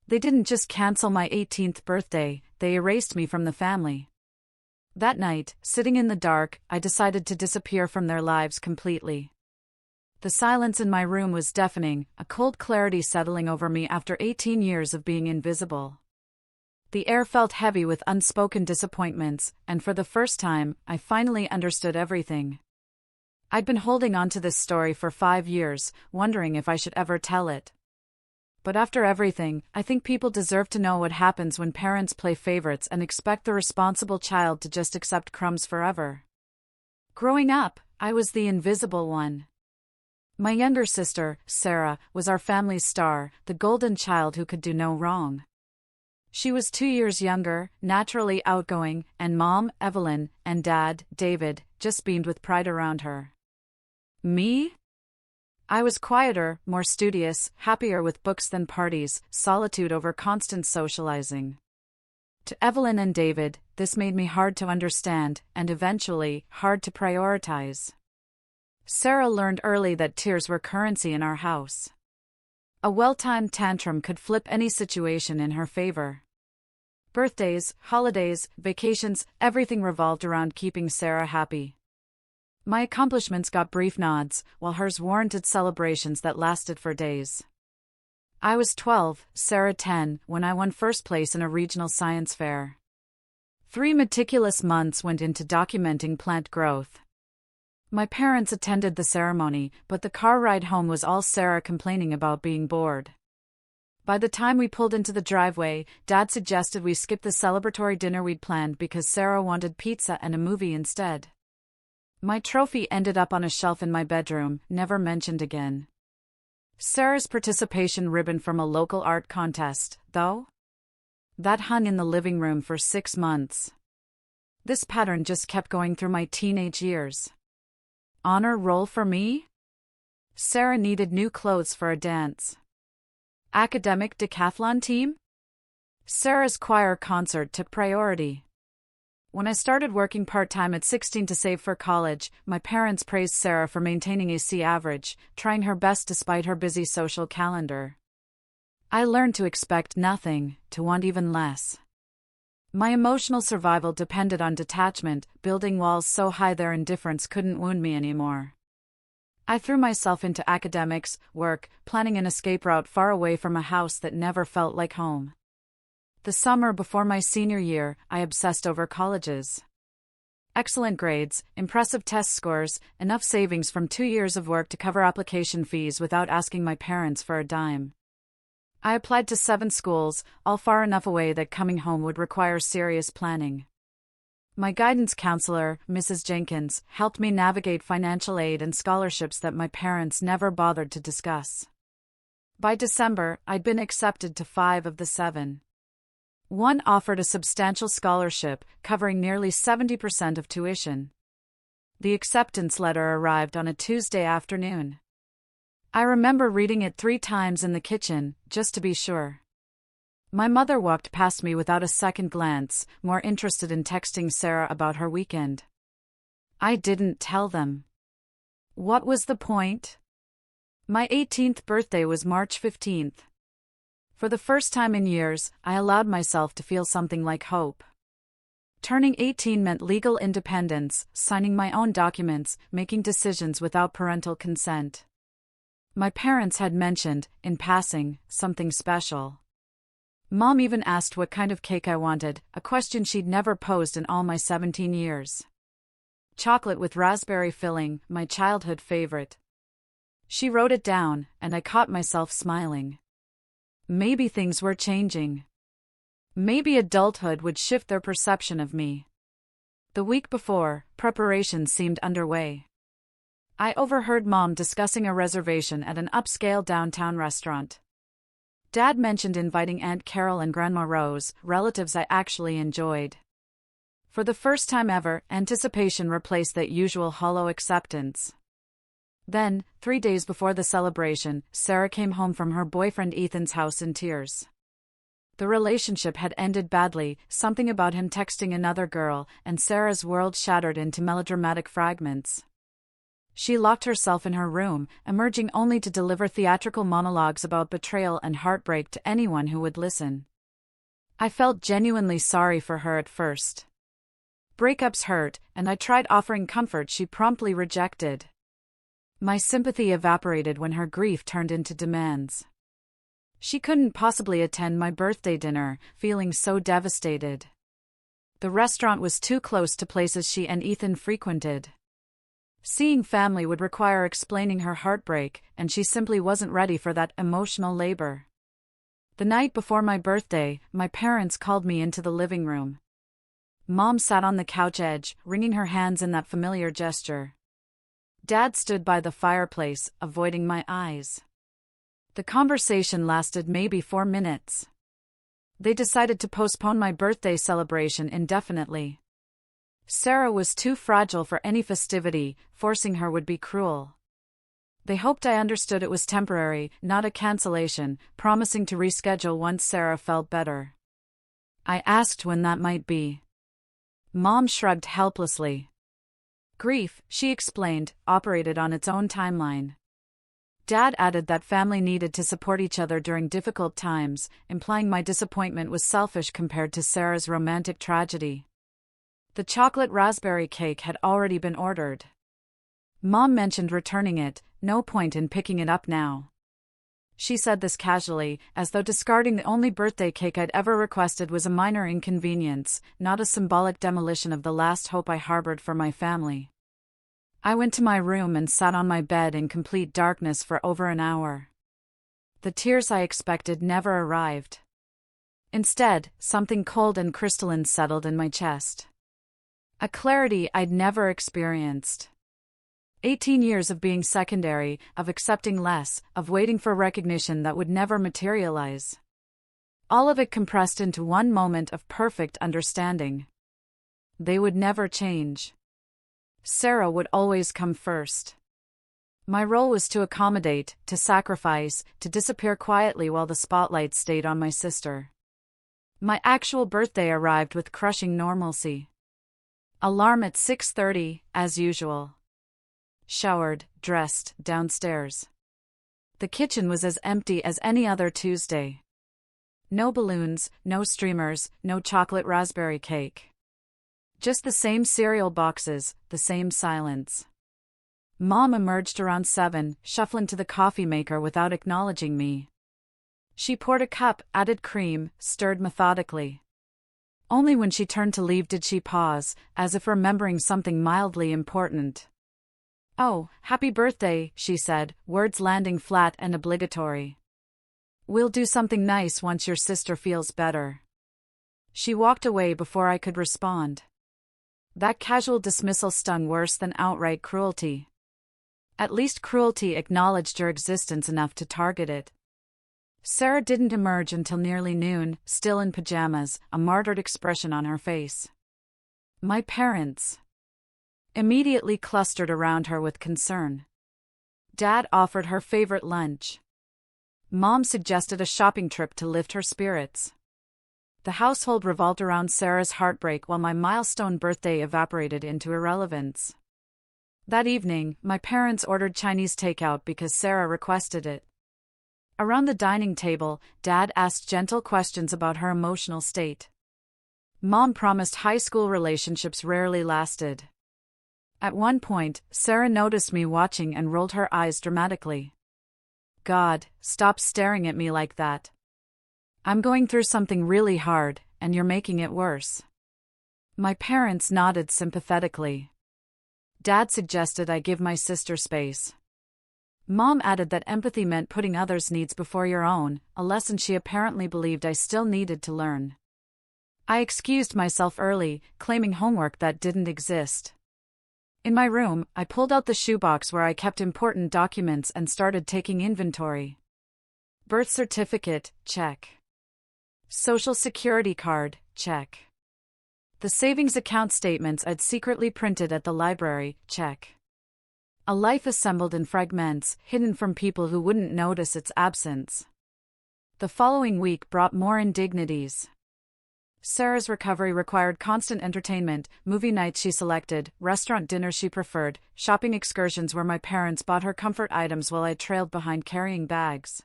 They didn't just cancel my 18th birthday, they erased me from the family. That night, sitting in the dark, I decided to disappear from their lives completely. The silence in my room was deafening, a cold clarity settling over me after 18 years of being invisible. The air felt heavy with unspoken disappointments, and for the first time, I finally understood everything. I'd been holding on to this story for 5 years, wondering if I should ever tell it. But after everything, I think people deserve to know what happens when parents play favorites and expect the responsible child to just accept crumbs forever. Growing up, I was the invisible one. My younger sister, Sarah, was our family's star, the golden child who could do no wrong. She was 2 years younger, naturally outgoing, and Mom, Evelyn, and Dad, David, just beamed with pride around her. Me? I was quieter, more studious, happier with books than parties, solitude over constant socializing. To Evelyn and David, this made me hard to understand, and eventually, hard to prioritize. Sarah learned early that tears were currency in our house. A well-timed tantrum could flip any situation in her favor. Birthdays, holidays, vacations, everything revolved around keeping Sarah happy. My accomplishments got brief nods, while hers warranted celebrations that lasted for days. I was 12, Sarah 10, when I won first place in a regional science fair. 3 meticulous months went into documenting plant growth. My parents attended the ceremony, but the car ride home was all Sarah complaining about being bored. By the time we pulled into the driveway, Dad suggested we skip the celebratory dinner we'd planned because Sarah wanted pizza and a movie instead. My trophy ended up on a shelf in my bedroom, never mentioned again. Sarah's participation ribbon from a local art contest, though? That hung in the living room for 6 months. This pattern just kept going through my teenage years. Honor roll for me? Sarah needed new clothes for a dance. Academic decathlon team? Sarah's choir concert took priority. When I started working part-time at 16 to save for college, my parents praised Sarah for maintaining a C average, trying her best despite her busy social calendar. I learned to expect nothing, to want even less. My emotional survival depended on detachment, building walls so high their indifference couldn't wound me anymore. I threw myself into academics, work, planning an escape route far away from a house that never felt like home. The summer before my senior year, I obsessed over colleges. Excellent grades, impressive test scores, enough savings from 2 years of work to cover application fees without asking my parents for a dime. I applied to 7 schools, all far enough away that coming home would require serious planning. My guidance counselor, Mrs. Jenkins, helped me navigate financial aid and scholarships that my parents never bothered to discuss. By December, I'd been accepted to 5 of the 7. One offered a substantial scholarship, covering nearly 70% of tuition. The acceptance letter arrived on a Tuesday afternoon. I remember reading it 3 times in the kitchen, just to be sure. My mother walked past me without a second glance, more interested in texting Sarah about her weekend. I didn't tell them. What was the point? My 18th birthday was March 15th. For the first time in years, I allowed myself to feel something like hope. Turning 18 meant legal independence, signing my own documents, making decisions without parental consent. My parents had mentioned, in passing, something special. Mom even asked what kind of cake I wanted, a question she'd never posed in all my 17 years. Chocolate with raspberry filling, my childhood favorite. She wrote it down, and I caught myself smiling. Maybe things were changing. Maybe adulthood would shift their perception of me. The week before, preparations seemed underway. I overheard Mom discussing a reservation at an upscale downtown restaurant. Dad mentioned inviting Aunt Carol and Grandma Rose, relatives I actually enjoyed. For the first time ever, anticipation replaced that usual hollow acceptance. Then, 3 days before the celebration, Sarah came home from her boyfriend Ethan's house in tears. The relationship had ended badly, something about him texting another girl, and Sarah's world shattered into melodramatic fragments. She locked herself in her room, emerging only to deliver theatrical monologues about betrayal and heartbreak to anyone who would listen. I felt genuinely sorry for her at first. Breakups hurt, and I tried offering comfort she promptly rejected. My sympathy evaporated when her grief turned into demands. She couldn't possibly attend my birthday dinner, feeling so devastated. The restaurant was too close to places she and Ethan frequented. Seeing family would require explaining her heartbreak, and she simply wasn't ready for that emotional labor. The night before my birthday, my parents called me into the living room. Mom sat on the couch edge, wringing her hands in that familiar gesture. Dad stood by the fireplace, avoiding my eyes. The conversation lasted maybe 4 minutes. They decided to postpone my birthday celebration indefinitely. Sarah was too fragile for any festivity, forcing her would be cruel. They hoped I understood it was temporary, not a cancellation, promising to reschedule once Sarah felt better. I asked when that might be. Mom shrugged helplessly. Grief, she explained, operated on its own timeline. Dad added that family needed to support each other during difficult times, implying my disappointment was selfish compared to Sarah's romantic tragedy. The chocolate raspberry cake had already been ordered. Mom mentioned returning it, no point in picking it up now. She said this casually, as though discarding the only birthday cake I'd ever requested was a minor inconvenience, not a symbolic demolition of the last hope I harbored for my family. I went to my room and sat on my bed in complete darkness for over an hour. The tears I expected never arrived. Instead, something cold and crystalline settled in my chest. A clarity I'd never experienced. 18 years of being secondary, of accepting less, of waiting for recognition that would never materialize. All of it compressed into one moment of perfect understanding. They would never change. Sarah would always come first. My role was to accommodate, to sacrifice, to disappear quietly while the spotlight stayed on my sister. My actual birthday arrived with crushing normalcy. Alarm at 6:30, as usual. Showered, dressed, downstairs. The kitchen was as empty as any other Tuesday. No balloons, no streamers, no chocolate raspberry cake. Just the same cereal boxes, the same silence. Mom emerged around 7, shuffling to the coffee maker without acknowledging me. She poured a cup, added cream, stirred methodically. Only when she turned to leave did she pause, as if remembering something mildly important. "Oh, happy birthday," she said, words landing flat and obligatory. "We'll do something nice once your sister feels better." She walked away before I could respond. That casual dismissal stung worse than outright cruelty. At least cruelty acknowledged her existence enough to target it. Sarah didn't emerge until nearly noon, still in pajamas, a martyred expression on her face. My parents immediately clustered around her with concern. Dad offered her favorite lunch. Mom suggested a shopping trip to lift her spirits. The household revolved around Sarah's heartbreak while my milestone birthday evaporated into irrelevance. That evening, my parents ordered Chinese takeout because Sarah requested it. Around the dining table, Dad asked gentle questions about her emotional state. Mom promised high school relationships rarely lasted. At one point, Sarah noticed me watching and rolled her eyes dramatically. "God, stop staring at me like that. I'm going through something really hard, and you're making it worse." My parents nodded sympathetically. Dad suggested I give my sister space. Mom added that empathy meant putting others' needs before your own, a lesson she apparently believed I still needed to learn. I excused myself early, claiming homework that didn't exist. In my room, I pulled out the shoebox where I kept important documents and started taking inventory. Birth certificate, check. Social security card, check. The savings account statements I'd secretly printed at the library, check. A life assembled in fragments, hidden from people who wouldn't notice its absence. The following week brought more indignities. Sarah's recovery required constant entertainment, movie nights she selected, restaurant dinners she preferred, shopping excursions where my parents bought her comfort items while I trailed behind carrying bags.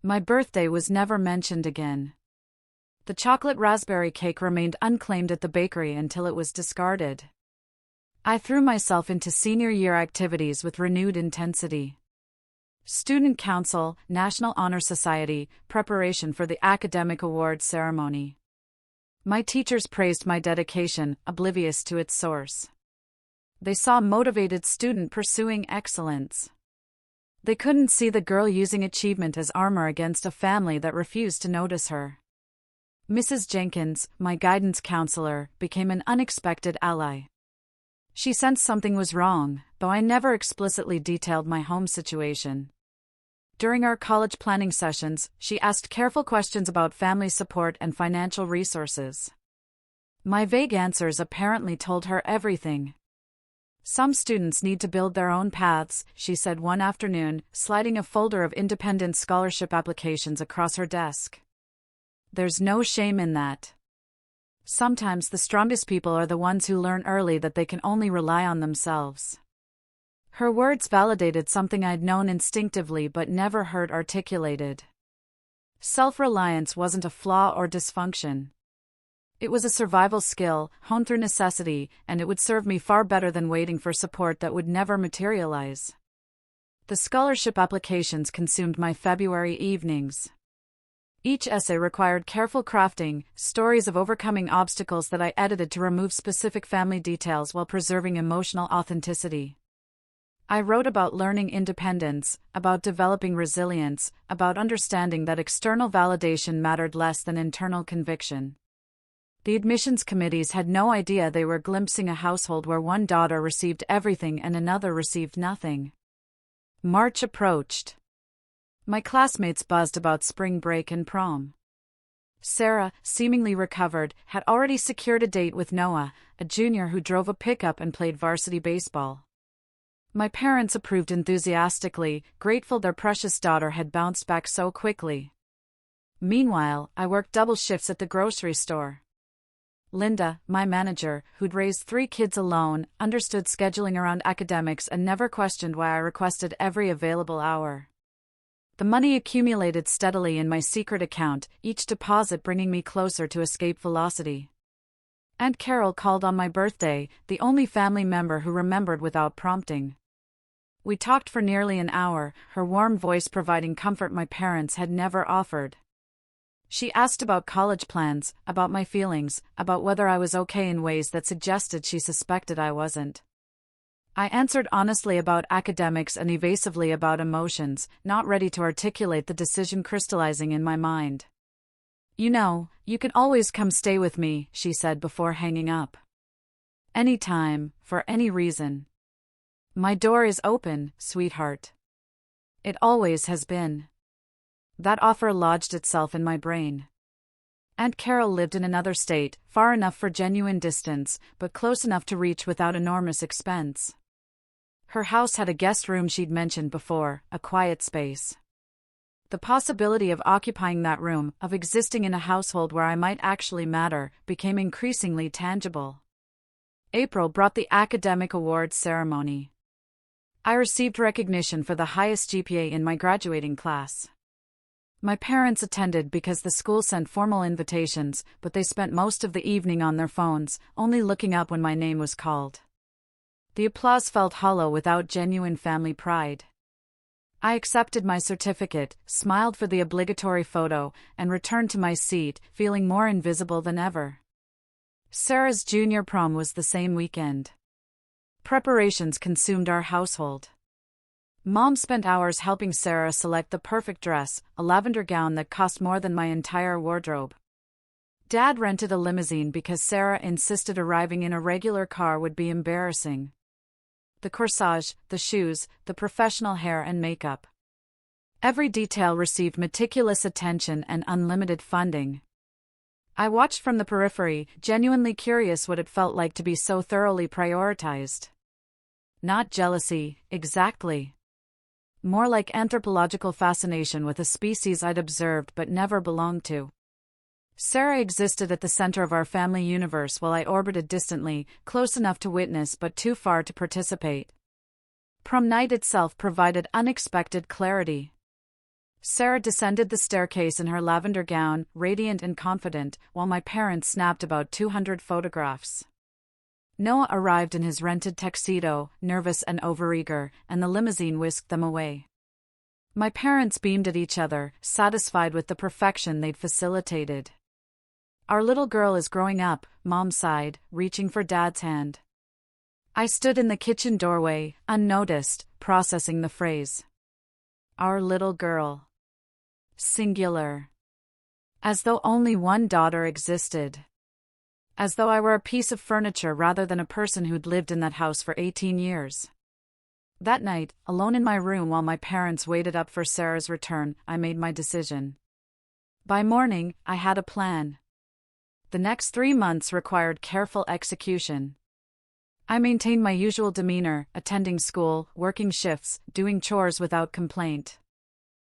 My birthday was never mentioned again. The chocolate raspberry cake remained unclaimed at the bakery until it was discarded. I threw myself into senior year activities with renewed intensity. Student Council, National Honor Society, preparation for the academic awards ceremony. My teachers praised my dedication, oblivious to its source. They saw a motivated student pursuing excellence. They couldn't see the girl using achievement as armor against a family that refused to notice her. Mrs. Jenkins, my guidance counselor, became an unexpected ally. She sensed something was wrong, though I never explicitly detailed my home situation. During our college planning sessions, she asked careful questions about family support and financial resources. My vague answers apparently told her everything. Some students need to build their own paths, she said one afternoon, sliding a folder of independent scholarship applications across her desk. There's no shame in that. Sometimes the strongest people are the ones who learn early that they can only rely on themselves. Her words validated something I'd known instinctively but never heard articulated. Self-reliance wasn't a flaw or dysfunction. It was a survival skill, honed through necessity, and it would serve me far better than waiting for support that would never materialize. The scholarship applications consumed my February evenings. Each essay required careful crafting, stories of overcoming obstacles that I edited to remove specific family details while preserving emotional authenticity. I wrote about learning independence, about developing resilience, about understanding that external validation mattered less than internal conviction. The admissions committees had no idea they were glimpsing a household where one daughter received everything and another received nothing. March approached. My classmates buzzed about spring break and prom. Sarah, seemingly recovered, had already secured a date with Noah, a junior who drove a pickup and played varsity baseball. My parents approved enthusiastically, grateful their precious daughter had bounced back so quickly. Meanwhile, I worked double shifts at the grocery store. Linda, my manager, who'd raised 3 kids alone, understood scheduling around academics and never questioned why I requested every available hour. The money accumulated steadily in my secret account, each deposit bringing me closer to escape velocity. Aunt Carol called on my birthday, the only family member who remembered without prompting. We talked for nearly an hour, her warm voice providing comfort my parents had never offered. She asked about college plans, about my feelings, about whether I was okay in ways that suggested she suspected I wasn't. I answered honestly about academics and evasively about emotions, not ready to articulate the decision crystallizing in my mind. You know, you can always come stay with me, she said before hanging up. Anytime, for any reason. My door is open, sweetheart. It always has been. That offer lodged itself in my brain. Aunt Carol lived in another state, far enough for genuine distance, but close enough to reach without enormous expense. Her house had a guest room she'd mentioned before, a quiet space. The possibility of occupying that room, of existing in a household where I might actually matter, became increasingly tangible. April brought the academic awards ceremony. I received recognition for the highest GPA in my graduating class. My parents attended because the school sent formal invitations, but they spent most of the evening on their phones, only looking up when my name was called. The applause felt hollow without genuine family pride. I accepted my certificate, smiled for the obligatory photo, and returned to my seat, feeling more invisible than ever. Sarah's junior prom was the same weekend. Preparations consumed our household. Mom spent hours helping Sarah select the perfect dress, a lavender gown that cost more than my entire wardrobe. Dad rented a limousine because Sarah insisted arriving in a regular car would be embarrassing. The corsage, the shoes, the professional hair and makeup. Every detail received meticulous attention and unlimited funding. I watched from the periphery, genuinely curious what it felt like to be so thoroughly prioritized. Not jealousy, exactly. More like anthropological fascination with a species I'd observed but never belonged to. Sarah existed at the center of our family universe while I orbited distantly, close enough to witness but too far to participate. Prom night itself provided unexpected clarity. Sarah descended the staircase in her lavender gown, radiant and confident, while my parents snapped about 200 photographs. Noah arrived in his rented tuxedo, nervous and overeager, and the limousine whisked them away. My parents beamed at each other, satisfied with the perfection they'd facilitated. "Our little girl is growing up," Mom sighed, reaching for Dad's hand. I stood in the kitchen doorway, unnoticed, processing the phrase. Our little girl. Singular. As though only one daughter existed. As though I were a piece of furniture rather than a person who'd lived in that house for 18 years. That night, alone in my room while my parents waited up for Sarah's return, I made my decision. By morning, I had a plan. The next 3 months required careful execution. I maintained my usual demeanor, attending school, working shifts, doing chores without complaint.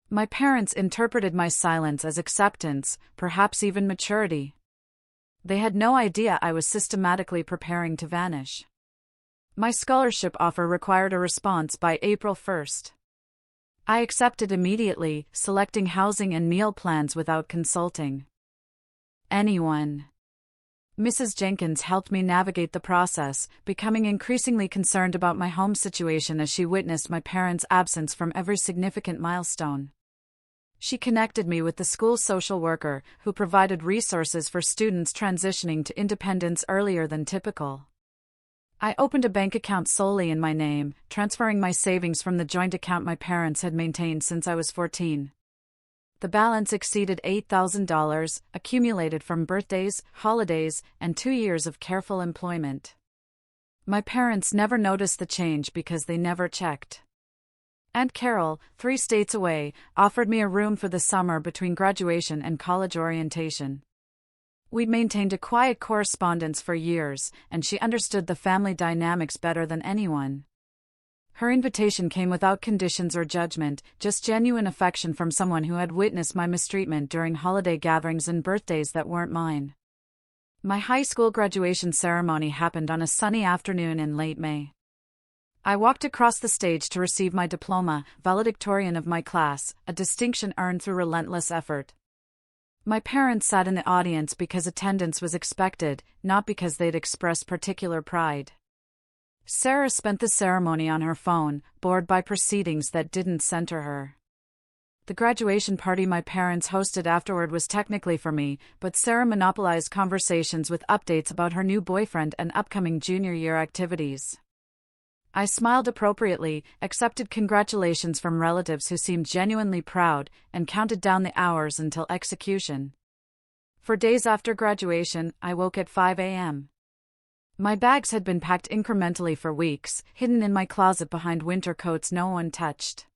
My parents interpreted my silence as acceptance, perhaps even maturity. They had no idea I was systematically preparing to vanish. My scholarship offer required a response by April 1st. I accepted immediately, selecting housing and meal plans without consulting anyone. Mrs. Jenkins helped me navigate the process, becoming increasingly concerned about my home situation as she witnessed my parents' absence from every significant milestone. She connected me with the school social worker, who provided resources for students transitioning to independence earlier than typical. I opened a bank account solely in my name, transferring my savings from the joint account my parents had maintained since I was 14. The balance exceeded $8,000, accumulated from birthdays, holidays, and 2 years of careful employment. My parents never noticed the change because they never checked. Aunt Carol, 3 states away, offered me a room for the summer between graduation and college orientation. We'd maintained a quiet correspondence for years, and she understood the family dynamics better than anyone. Her invitation came without conditions or judgment, just genuine affection from someone who had witnessed my mistreatment during holiday gatherings and birthdays that weren't mine. My high school graduation ceremony happened on a sunny afternoon in late May. I walked across the stage to receive my diploma, valedictorian of my class, a distinction earned through relentless effort. My parents sat in the audience because attendance was expected, not because they'd expressed particular pride. Sarah spent the ceremony on her phone, bored by proceedings that didn't center her. The graduation party my parents hosted afterward was technically for me, but Sarah monopolized conversations with updates about her new boyfriend and upcoming junior year activities. I smiled appropriately, accepted congratulations from relatives who seemed genuinely proud, and counted down the hours until execution. For days after graduation, I woke at 5 a.m. My bags had been packed incrementally for weeks, hidden in my closet behind winter coats no one touched.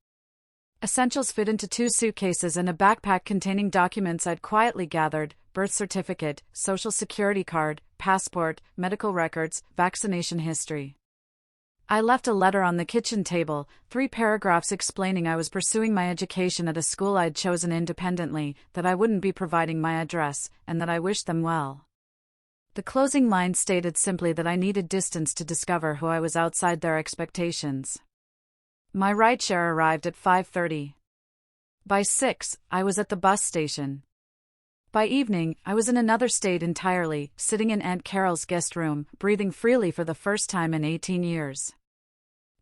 Essentials fit into 2 suitcases and a backpack containing documents I'd quietly gathered: birth certificate, social security card, passport, medical records, vaccination history. I left a letter on the kitchen table, 3 paragraphs explaining I was pursuing my education at a school I'd chosen independently, that I wouldn't be providing my address, and that I wished them well. The closing line stated simply that I needed distance to discover who I was outside their expectations. My rideshare arrived at 5:30. By 6, I was at the bus station. By evening, I was in another state entirely, sitting in Aunt Carol's guest room, breathing freely for the first time in 18 years.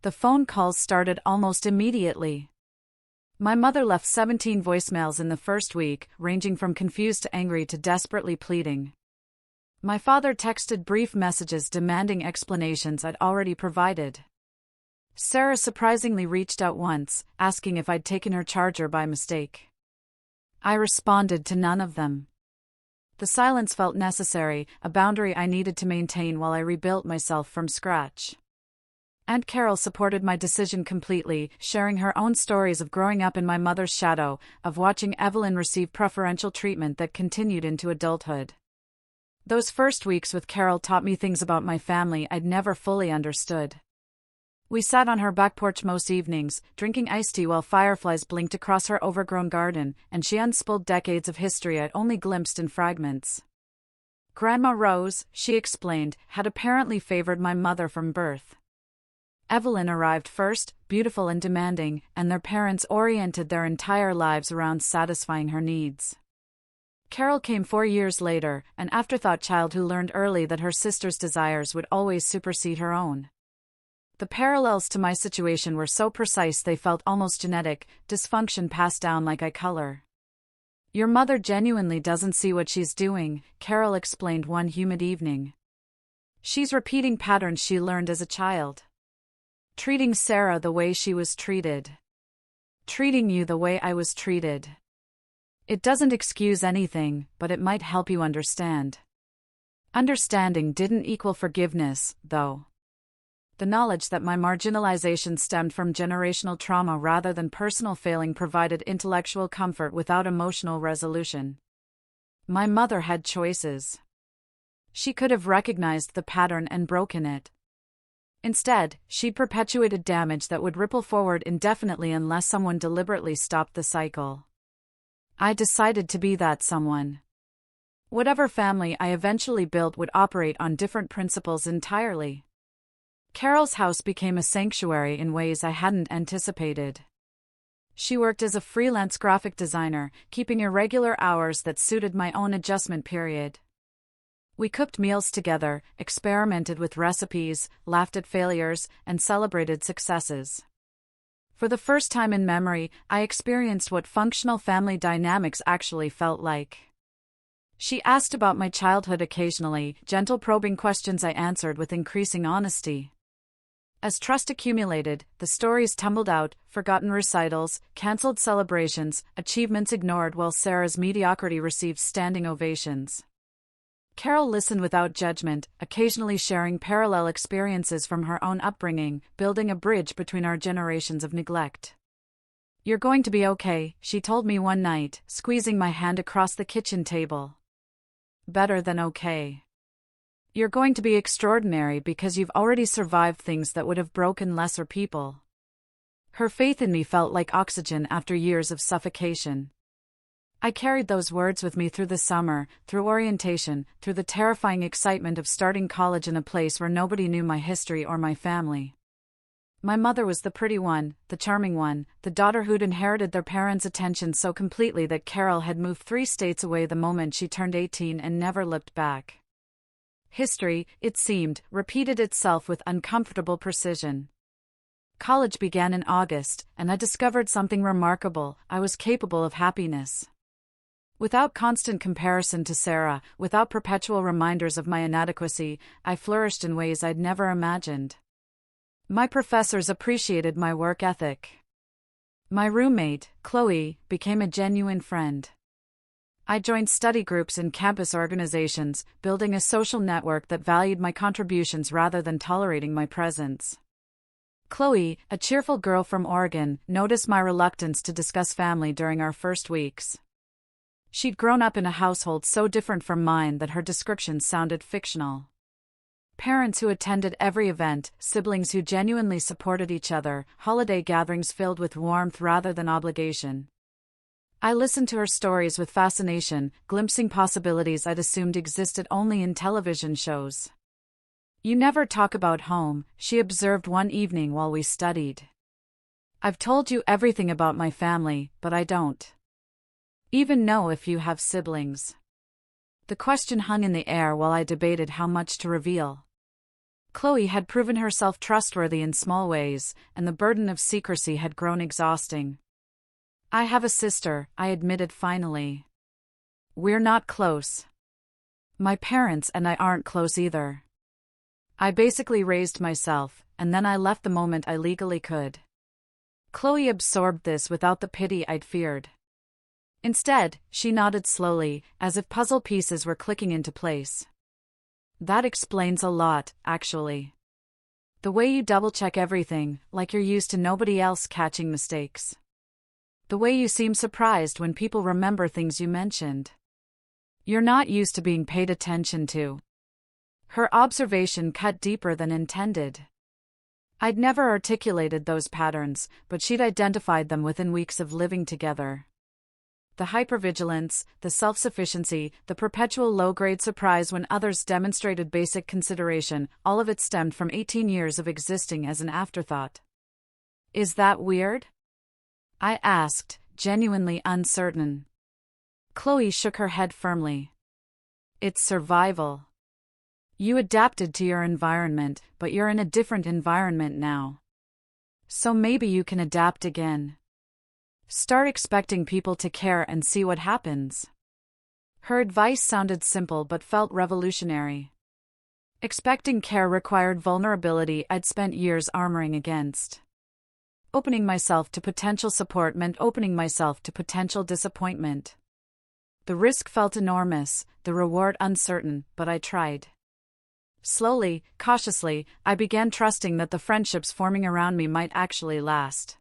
The phone calls started almost immediately. My mother left 17 voicemails in the first week, ranging from confused to angry to desperately pleading. My father texted brief messages demanding explanations I'd already provided. Sarah surprisingly reached out once, asking if I'd taken her charger by mistake. I responded to none of them. The silence felt necessary, a boundary I needed to maintain while I rebuilt myself from scratch. Aunt Carol supported my decision completely, sharing her own stories of growing up in my mother's shadow, of watching Evelyn receive preferential treatment that continued into adulthood. Those first weeks with Carol taught me things about my family I'd never fully understood. We sat on her back porch most evenings, drinking iced tea while fireflies blinked across her overgrown garden, and she unspooled decades of history I'd only glimpsed in fragments. Grandma Rose, she explained, had apparently favored my mother from birth. Evelyn arrived first, beautiful and demanding, and their parents oriented their entire lives around satisfying her needs. Carol came 4 years later, an afterthought child who learned early that her sister's desires would always supersede her own. The parallels to my situation were so precise they felt almost genetic, dysfunction passed down like eye color. Your mother genuinely doesn't see what she's doing, Carol explained one humid evening. She's repeating patterns she learned as a child. Treating Sarah the way she was treated. Treating you the way I was treated. It doesn't excuse anything, but it might help you understand. Understanding didn't equal forgiveness, though. The knowledge that my marginalization stemmed from generational trauma rather than personal failing provided intellectual comfort without emotional resolution. My mother had choices. She could have recognized the pattern and broken it. Instead, she perpetuated damage that would ripple forward indefinitely unless someone deliberately stopped the cycle. I decided to be that someone. Whatever family I eventually built would operate on different principles entirely. Carol's house became a sanctuary in ways I hadn't anticipated. She worked as a freelance graphic designer, keeping irregular hours that suited my own adjustment period. We cooked meals together, experimented with recipes, laughed at failures, and celebrated successes. For the first time in memory, I experienced what functional family dynamics actually felt like. She asked about my childhood occasionally, gentle probing questions I answered with increasing honesty. As trust accumulated, the stories tumbled out, forgotten recitals, cancelled celebrations, achievements ignored while Sarah's mediocrity received standing ovations. Carol listened without judgment, occasionally sharing parallel experiences from her own upbringing, building a bridge between our generations of neglect. "You're going to be okay," she told me one night, squeezing my hand across the kitchen table. "Better than okay. You're going to be extraordinary because you've already survived things that would have broken lesser people." Her faith in me felt like oxygen after years of suffocation. I carried those words with me through the summer, through orientation, through the terrifying excitement of starting college in a place where nobody knew my history or my family. My mother was the pretty one, the charming one, the daughter who'd inherited their parents' attention so completely that Carol had moved 3 states away the moment she turned 18 and never looked back. History, it seemed, repeated itself with uncomfortable precision. College began in August, and I discovered something remarkable: I was capable of happiness. Without constant comparison to Sarah, without perpetual reminders of my inadequacy, I flourished in ways I'd never imagined. My professors appreciated my work ethic. My roommate, Chloe, became a genuine friend. I joined study groups in campus organizations, building a social network that valued my contributions rather than tolerating my presence. Chloe, a cheerful girl from Oregon, noticed my reluctance to discuss family during our first weeks. She'd grown up in a household so different from mine that her descriptions sounded fictional. Parents who attended every event, siblings who genuinely supported each other, holiday gatherings filled with warmth rather than obligation. I listened to her stories with fascination, glimpsing possibilities I'd assumed existed only in television shows. "You never talk about home," she observed one evening while we studied. "I've told you everything about my family, but I don't even know if you have siblings." The question hung in the air while I debated how much to reveal. Chloe had proven herself trustworthy in small ways, and the burden of secrecy had grown exhausting. "I have a sister," I admitted finally. "We're not close. My parents and I aren't close either. I basically raised myself, and then I left the moment I legally could." Chloe absorbed this without the pity I'd feared. Instead, she nodded slowly, as if puzzle pieces were clicking into place. "That explains a lot, actually. The way you double-check everything, like you're used to nobody else catching mistakes. The way you seem surprised when people remember things you mentioned. You're not used to being paid attention to." Her observation cut deeper than intended. I'd never articulated those patterns, but she'd identified them within weeks of living together. The hypervigilance, the self-sufficiency, the perpetual low-grade surprise when others demonstrated basic consideration, all of it stemmed from 18 years of existing as an afterthought. Is that weird? I asked, genuinely uncertain. Chloe shook her head firmly. It's survival. You adapted to your environment, but you're in a different environment now. So maybe you can adapt again. Start expecting people to care and see what happens. Her advice sounded simple but felt revolutionary. Expecting care required vulnerability I'd spent years armoring against. Opening myself to potential support meant opening myself to potential disappointment. The risk felt enormous, the reward uncertain, but I tried. Slowly, cautiously, I began trusting that the friendships forming around me might actually last.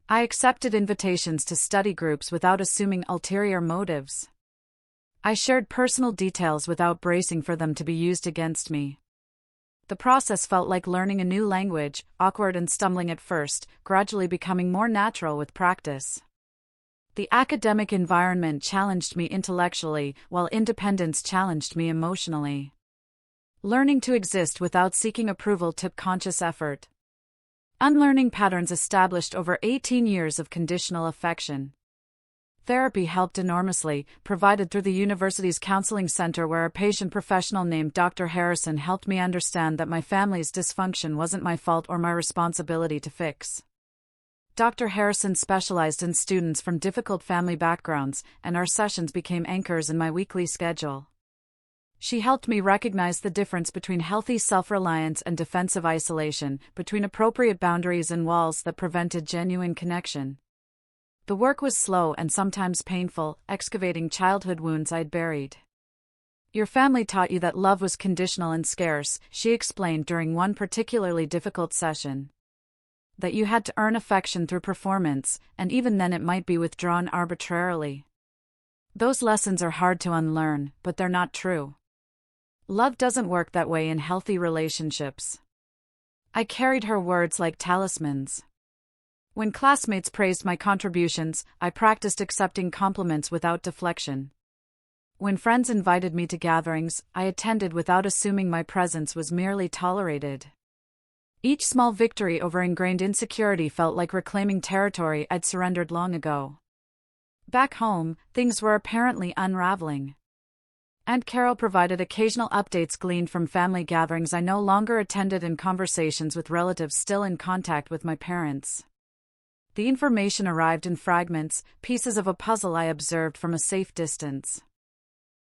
I accepted invitations to study groups without assuming ulterior motives. I shared personal details without bracing for them to be used against me. The process felt like learning a new language, awkward and stumbling at first, gradually becoming more natural with practice. The academic environment challenged me intellectually, while independence challenged me emotionally. Learning to exist without seeking approval took conscious effort. Unlearning patterns established over 18 years of conditional affection. Therapy helped enormously, provided through the university's counseling center where a patient professional named Dr. Harrison helped me understand that my family's dysfunction wasn't my fault or my responsibility to fix. Dr. Harrison specialized in students from difficult family backgrounds, and our sessions became anchors in my weekly schedule. She helped me recognize the difference between healthy self-reliance and defensive isolation, between appropriate boundaries and walls that prevented genuine connection. The work was slow and sometimes painful, excavating childhood wounds I'd buried. Your family taught you that love was conditional and scarce, she explained during one particularly difficult session. That you had to earn affection through performance, and even then it might be withdrawn arbitrarily. Those lessons are hard to unlearn, but they're not true. Love doesn't work that way in healthy relationships. I carried her words like talismans. When classmates praised my contributions, I practiced accepting compliments without deflection. When friends invited me to gatherings, I attended without assuming my presence was merely tolerated. Each small victory over ingrained insecurity felt like reclaiming territory I'd surrendered long ago. Back home, things were apparently unraveling. Aunt Carol provided occasional updates gleaned from family gatherings I no longer attended and conversations with relatives still in contact with my parents. The information arrived in fragments, pieces of a puzzle I observed from a safe distance.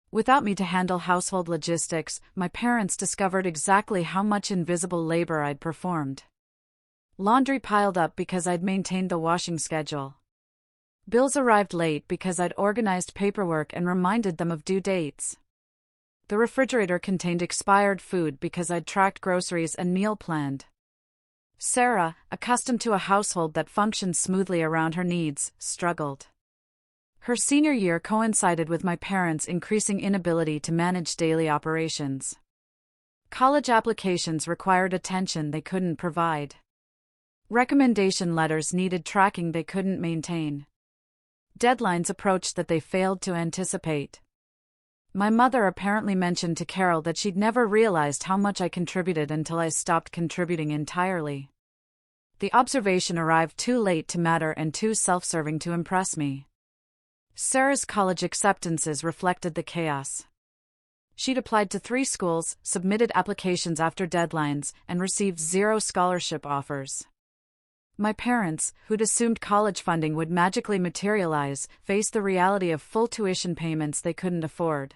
Without me to handle household logistics, my parents discovered exactly how much invisible labor I'd performed. Laundry piled up because I'd maintained the washing schedule. Bills arrived late because I'd organized paperwork and reminded them of due dates. The refrigerator contained expired food because I'd tracked groceries and meal planned. Sarah, accustomed to a household that functioned smoothly around her needs, struggled. Her senior year coincided with my parents' increasing inability to manage daily operations. College applications required attention they couldn't provide. Recommendation letters needed tracking they couldn't maintain. Deadlines approached that they failed to anticipate. My mother apparently mentioned to Carol that she'd never realized how much I contributed until I stopped contributing entirely. The observation arrived too late to matter and too self-serving to impress me. Sarah's college acceptances reflected the chaos. She'd applied to 3 schools, submitted applications after deadlines, and received 0 scholarship offers. My parents, who'd assumed college funding would magically materialize, faced the reality of full tuition payments they couldn't afford.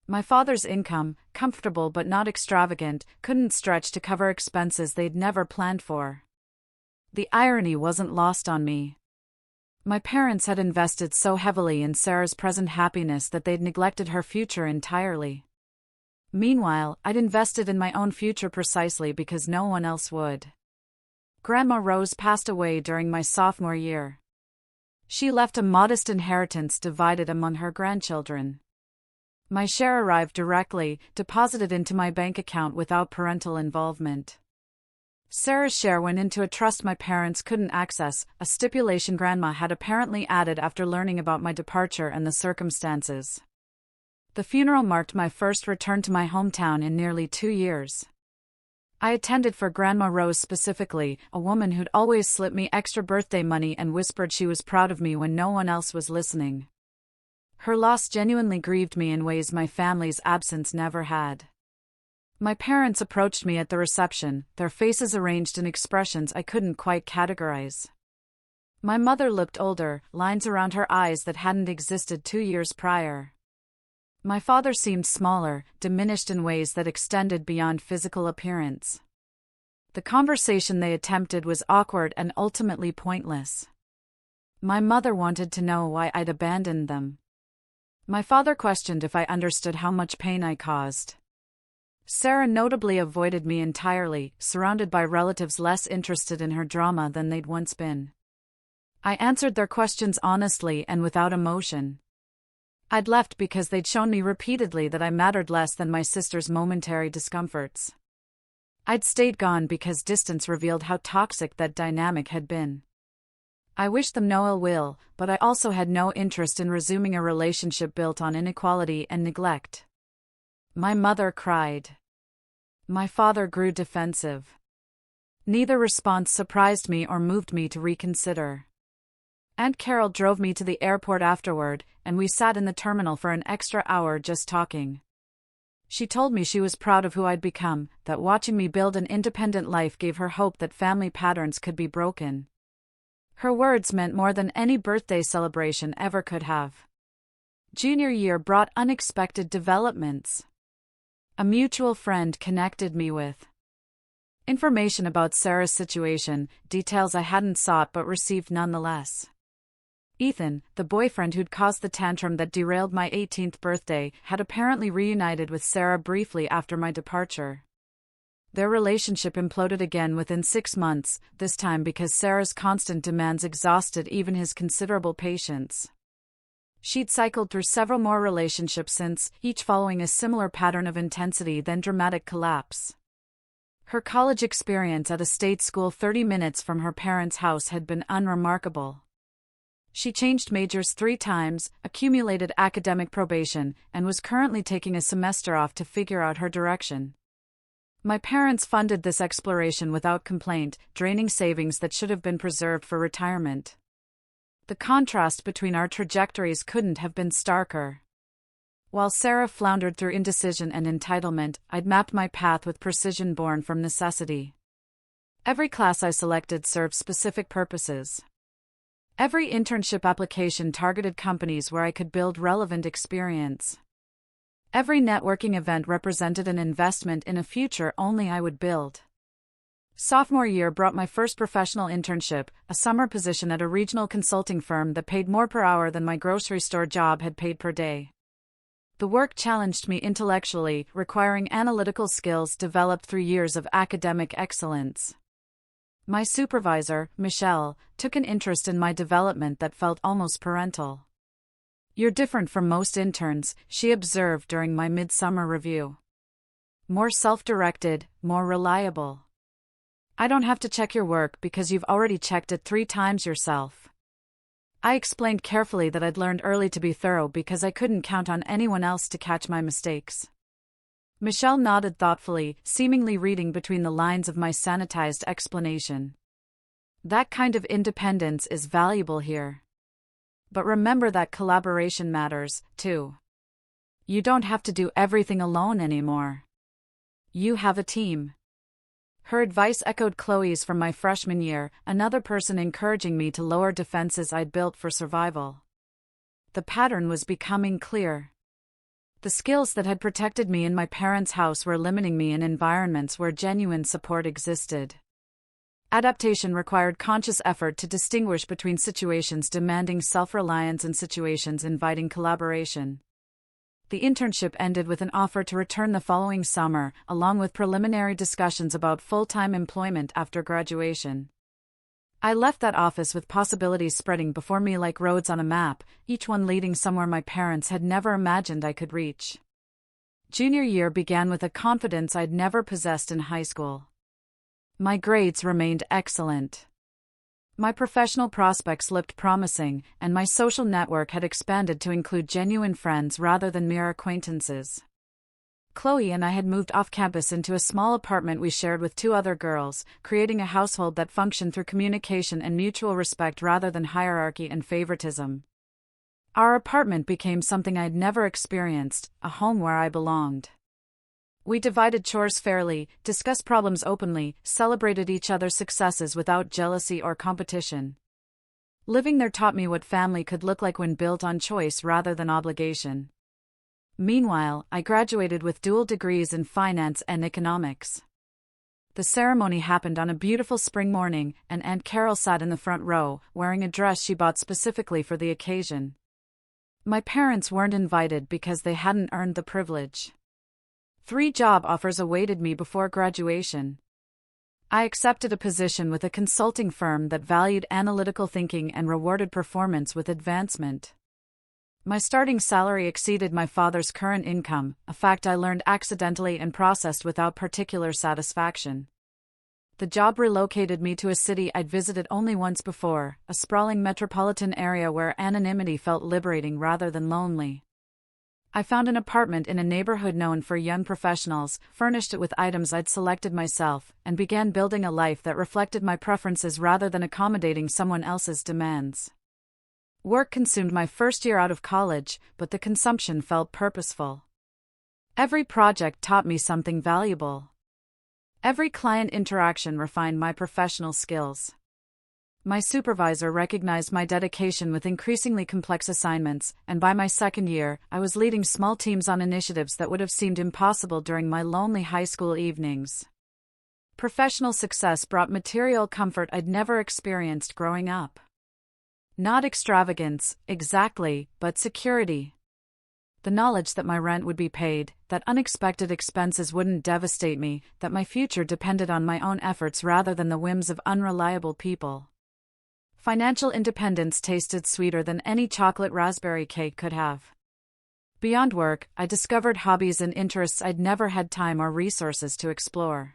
My father's income, comfortable but not extravagant, couldn't stretch to cover expenses they'd never planned for. The irony wasn't lost on me. My parents had invested so heavily in Sarah's present happiness that they'd neglected her future entirely. Meanwhile, I'd invested in my own future precisely because no one else would. Grandma Rose passed away during my sophomore year. She left a modest inheritance divided among her grandchildren. My share arrived directly, deposited into my bank account without parental involvement. Sarah's share went into a trust my parents couldn't access, a stipulation Grandma had apparently added after learning about my departure and the circumstances. The funeral marked my first return to my hometown in nearly 2 years. I attended for Grandma Rose specifically, a woman who'd always slipped me extra birthday money and whispered she was proud of me when no one else was listening. Her loss genuinely grieved me in ways my family's absence never had. My parents approached me at the reception, their faces arranged in expressions I couldn't quite categorize. My mother looked older, lines around her eyes that hadn't existed 2 years prior. My father seemed smaller, diminished in ways that extended beyond physical appearance. The conversation they attempted was awkward and ultimately pointless. My mother wanted to know why I'd abandoned them. My father questioned if I understood how much pain I caused. Sarah notably avoided me entirely, surrounded by relatives less interested in her drama than they'd once been. I answered their questions honestly and without emotion. I'd left because they'd shown me repeatedly that I mattered less than my sister's momentary discomforts. I'd stayed gone because distance revealed how toxic that dynamic had been. I wished them no ill will, but I also had no interest in resuming a relationship built on inequality and neglect. My mother cried. My father grew defensive. Neither response surprised me or moved me to reconsider. Aunt Carol drove me to the airport afterward, and we sat in the terminal for an extra hour just talking. She told me she was proud of who I'd become, that watching me build an independent life gave her hope that family patterns could be broken. Her words meant more than any birthday celebration ever could have. Junior year brought unexpected developments. A mutual friend connected me with information about Sarah's situation, details I hadn't sought but received nonetheless. Ethan, the boyfriend who'd caused the tantrum that derailed my 18th birthday, had apparently reunited with Sarah briefly after my departure. Their relationship imploded again within 6 months, this time because Sarah's constant demands exhausted even his considerable patience. She'd cycled through several more relationships since, each following a similar pattern of intensity then dramatic collapse. Her college experience at a state school 30 minutes from her parents' house had been unremarkable. She changed majors 3 times, accumulated academic probation, and was currently taking a semester off to figure out her direction. My parents funded this exploration without complaint, draining savings that should have been preserved for retirement. The contrast between our trajectories couldn't have been starker. While Sarah floundered through indecision and entitlement, I'd mapped my path with precision born from necessity. Every class I selected served specific purposes. Every internship application targeted companies where I could build relevant experience. Every networking event represented an investment in a future only I would build. Sophomore year brought my first professional internship, a summer position at a regional consulting firm that paid more per hour than my grocery store job had paid per day. The work challenged me intellectually, requiring analytical skills developed through years of academic excellence. My supervisor, Michelle, took an interest in my development that felt almost parental. "You're different from most interns," she observed during my midsummer review. "More self-directed, more reliable. I don't have to check your work because you've already checked it 3 times yourself." I explained carefully that I'd learned early to be thorough because I couldn't count on anyone else to catch my mistakes. Michelle nodded thoughtfully, seemingly reading between the lines of my sanitized explanation. "That kind of independence is valuable here. But remember that collaboration matters, too. You don't have to do everything alone anymore. You have a team." Her advice echoed Chloe's from my freshman year, another person encouraging me to lower defenses I'd built for survival. The pattern was becoming clear. The skills that had protected me in my parents' house were limiting me in environments where genuine support existed. Adaptation required conscious effort to distinguish between situations demanding self-reliance and situations inviting collaboration. The internship ended with an offer to return the following summer, along with preliminary discussions about full-time employment after graduation. I left that office with possibilities spreading before me like roads on a map, each one leading somewhere my parents had never imagined I could reach. Junior year began with a confidence I'd never possessed in high school. My grades remained excellent. My professional prospects looked promising, and my social network had expanded to include genuine friends rather than mere acquaintances. Chloe and I had moved off campus into a small apartment we shared with 2 other girls, creating a household that functioned through communication and mutual respect rather than hierarchy and favoritism. Our apartment became something I'd never experienced, a home where I belonged. We divided chores fairly, discussed problems openly, celebrated each other's successes without jealousy or competition. Living there taught me what family could look like when built on choice rather than obligation. Meanwhile, I graduated with dual degrees in finance and economics. The ceremony happened on a beautiful spring morning, and Aunt Carol sat in the front row, wearing a dress she bought specifically for the occasion. My parents weren't invited because they hadn't earned the privilege. 3 job offers awaited me before graduation. I accepted a position with a consulting firm that valued analytical thinking and rewarded performance with advancement. My starting salary exceeded my father's current income, a fact I learned accidentally and processed without particular satisfaction. The job relocated me to a city I'd visited only once before, a sprawling metropolitan area where anonymity felt liberating rather than lonely. I found an apartment in a neighborhood known for young professionals, furnished it with items I'd selected myself, and began building a life that reflected my preferences rather than accommodating someone else's demands. Work consumed my first year out of college, but the consumption felt purposeful. Every project taught me something valuable. Every client interaction refined my professional skills. My supervisor recognized my dedication with increasingly complex assignments, and by my second year, I was leading small teams on initiatives that would have seemed impossible during my lonely high school evenings. Professional success brought material comfort I'd never experienced growing up. Not extravagance, exactly, but security. The knowledge that my rent would be paid, that unexpected expenses wouldn't devastate me, that my future depended on my own efforts rather than the whims of unreliable people. Financial independence tasted sweeter than any chocolate raspberry cake could have. Beyond work, I discovered hobbies and interests I'd never had time or resources to explore.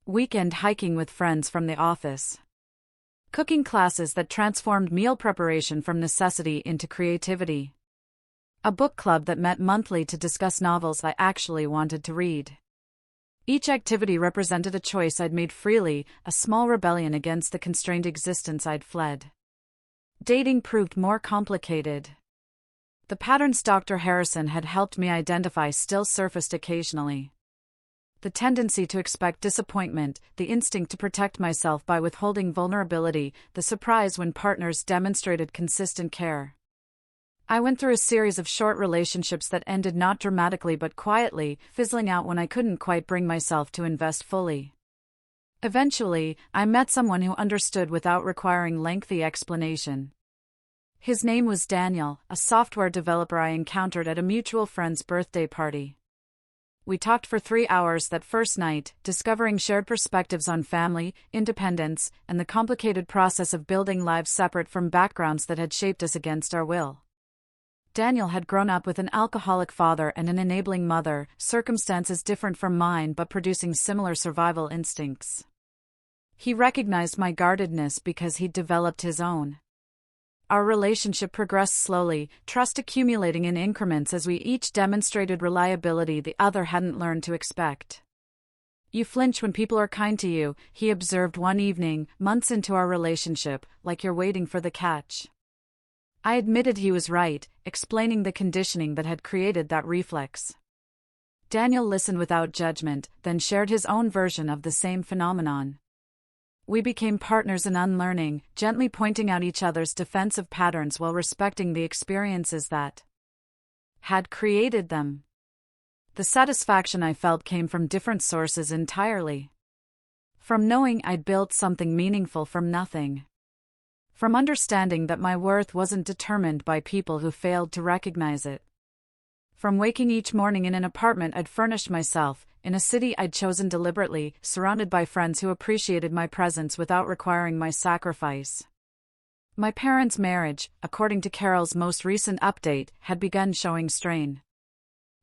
Weekend hiking with friends from the office. Cooking classes that transformed meal preparation from necessity into creativity. A book club that met monthly to discuss novels I actually wanted to read. Each activity represented a choice I'd made freely, a small rebellion against the constrained existence I'd fled. Dating proved more complicated. The patterns Dr. Harrison had helped me identify still surfaced occasionally. The tendency to expect disappointment, the instinct to protect myself by withholding vulnerability, the surprise when partners demonstrated consistent care. I went through a series of short relationships that ended not dramatically but quietly, fizzling out when I couldn't quite bring myself to invest fully. Eventually, I met someone who understood without requiring lengthy explanation. His name was Daniel, a software developer I encountered at a mutual friend's birthday party. We talked for 3 hours that first night, discovering shared perspectives on family, independence, and the complicated process of building lives separate from backgrounds that had shaped us against our will. Daniel had grown up with an alcoholic father and an enabling mother, circumstances different from mine but producing similar survival instincts. He recognized my guardedness because he'd developed his own. Our relationship progressed slowly, trust accumulating in increments as we each demonstrated reliability the other hadn't learned to expect. "You flinch when people are kind to you," he observed one evening, months into our relationship, "like you're waiting for the catch." I admitted he was right, explaining the conditioning that had created that reflex. Daniel listened without judgment, then shared his own version of the same phenomenon. We became partners in unlearning, gently pointing out each other's defensive patterns while respecting the experiences that had created them. The satisfaction I felt came from different sources entirely. From knowing I'd built something meaningful from nothing. From understanding that my worth wasn't determined by people who failed to recognize it. From waking each morning in an apartment I'd furnished myself, in a city I'd chosen deliberately, surrounded by friends who appreciated my presence without requiring my sacrifice. My parents' marriage, according to Carol's most recent update, had begun showing strain.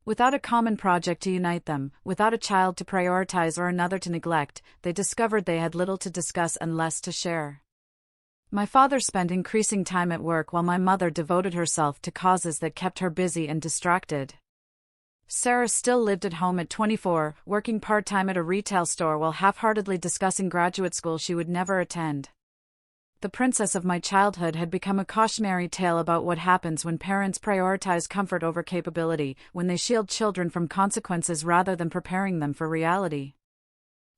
Without a common project to unite them, without a child to prioritize or another to neglect, they discovered they had little to discuss and less to share. My father spent increasing time at work while my mother devoted herself to causes that kept her busy and distracted. Sarah still lived at home at 24, working part-time at a retail store while half-heartedly discussing graduate school she would never attend. The princess of my childhood had become a cautionary tale about what happens when parents prioritize comfort over capability, when they shield children from consequences rather than preparing them for reality.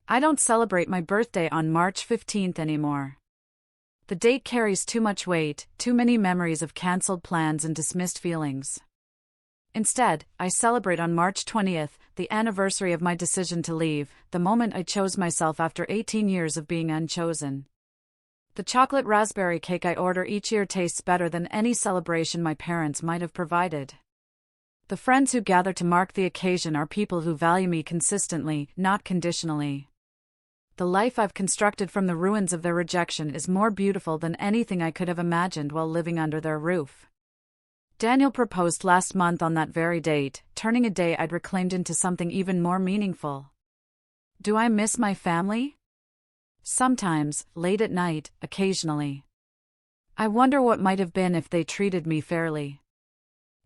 I don't celebrate my birthday on March 15th anymore. The date carries too much weight, too many memories of cancelled plans and dismissed feelings. Instead, I celebrate on March 20th, the anniversary of my decision to leave, the moment I chose myself after 18 years of being unchosen. The chocolate raspberry cake I order each year tastes better than any celebration my parents might have provided. The friends who gather to mark the occasion are people who value me consistently, not conditionally. The life I've constructed from the ruins of their rejection is more beautiful than anything I could have imagined while living under their roof. Daniel proposed last month on that very date, turning a day I'd reclaimed into something even more meaningful. Do I miss my family? Sometimes, late at night, occasionally. I wonder what might have been if they treated me fairly.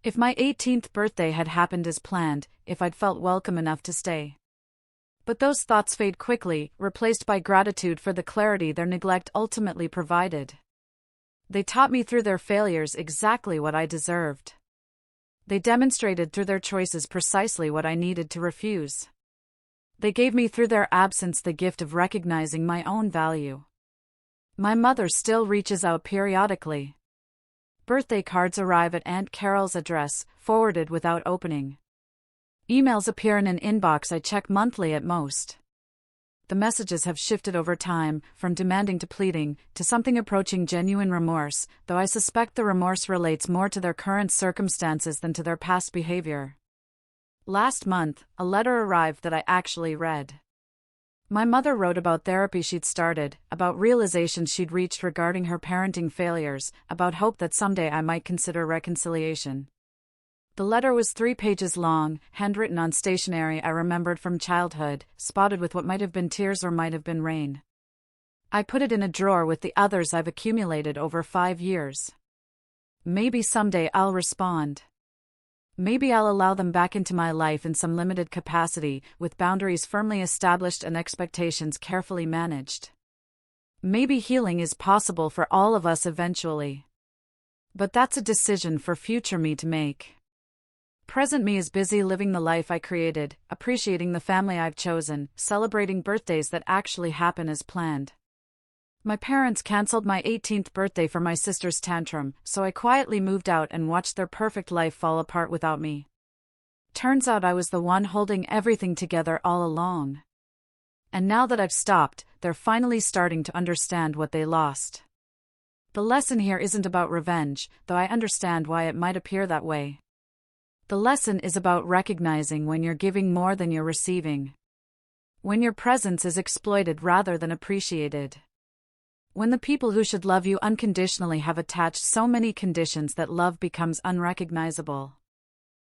If my 18th birthday had happened as planned, if I'd felt welcome enough to stay. But those thoughts fade quickly, replaced by gratitude for the clarity their neglect ultimately provided. They taught me through their failures exactly what I deserved. They demonstrated through their choices precisely what I needed to refuse. They gave me through their absence the gift of recognizing my own value. My mother still reaches out periodically. Birthday cards arrive at Aunt Carol's address, forwarded without opening. Emails appear in an inbox I check monthly at most. The messages have shifted over time, from demanding to pleading, to something approaching genuine remorse, though I suspect the remorse relates more to their current circumstances than to their past behavior. Last month, a letter arrived that I actually read. My mother wrote about therapy she'd started, about realizations she'd reached regarding her parenting failures, about hope that someday I might consider reconciliation. The letter was 3 pages long, handwritten on stationery I remembered from childhood, spotted with what might have been tears or might have been rain. I put it in a drawer with the others I've accumulated over 5 years. Maybe someday I'll respond. Maybe I'll allow them back into my life in some limited capacity, with boundaries firmly established and expectations carefully managed. Maybe healing is possible for all of us eventually. But that's a decision for future me to make. Present me is busy living the life I created, appreciating the family I've chosen, celebrating birthdays that actually happen as planned. My parents canceled my 18th birthday for my sister's tantrum, so I quietly moved out and watched their perfect life fall apart without me. Turns out I was the one holding everything together all along. And now that I've stopped, they're finally starting to understand what they lost. The lesson here isn't about revenge, though I understand why it might appear that way. The lesson is about recognizing when you're giving more than you're receiving. When your presence is exploited rather than appreciated. When the people who should love you unconditionally have attached so many conditions that love becomes unrecognizable.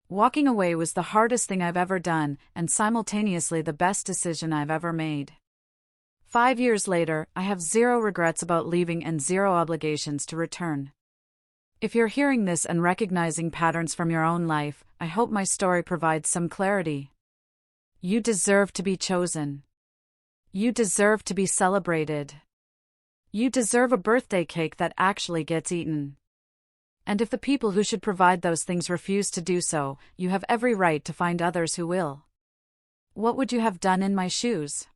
Walking away was the hardest thing I've ever done, and simultaneously the best decision I've ever made. 5 years later, I have 0 regrets about leaving and 0 obligations to return. If you're hearing this and recognizing patterns from your own life, I hope my story provides some clarity. You deserve to be chosen. You deserve to be celebrated. You deserve a birthday cake that actually gets eaten. And if the people who should provide those things refuse to do so, you have every right to find others who will. What would you have done in my shoes?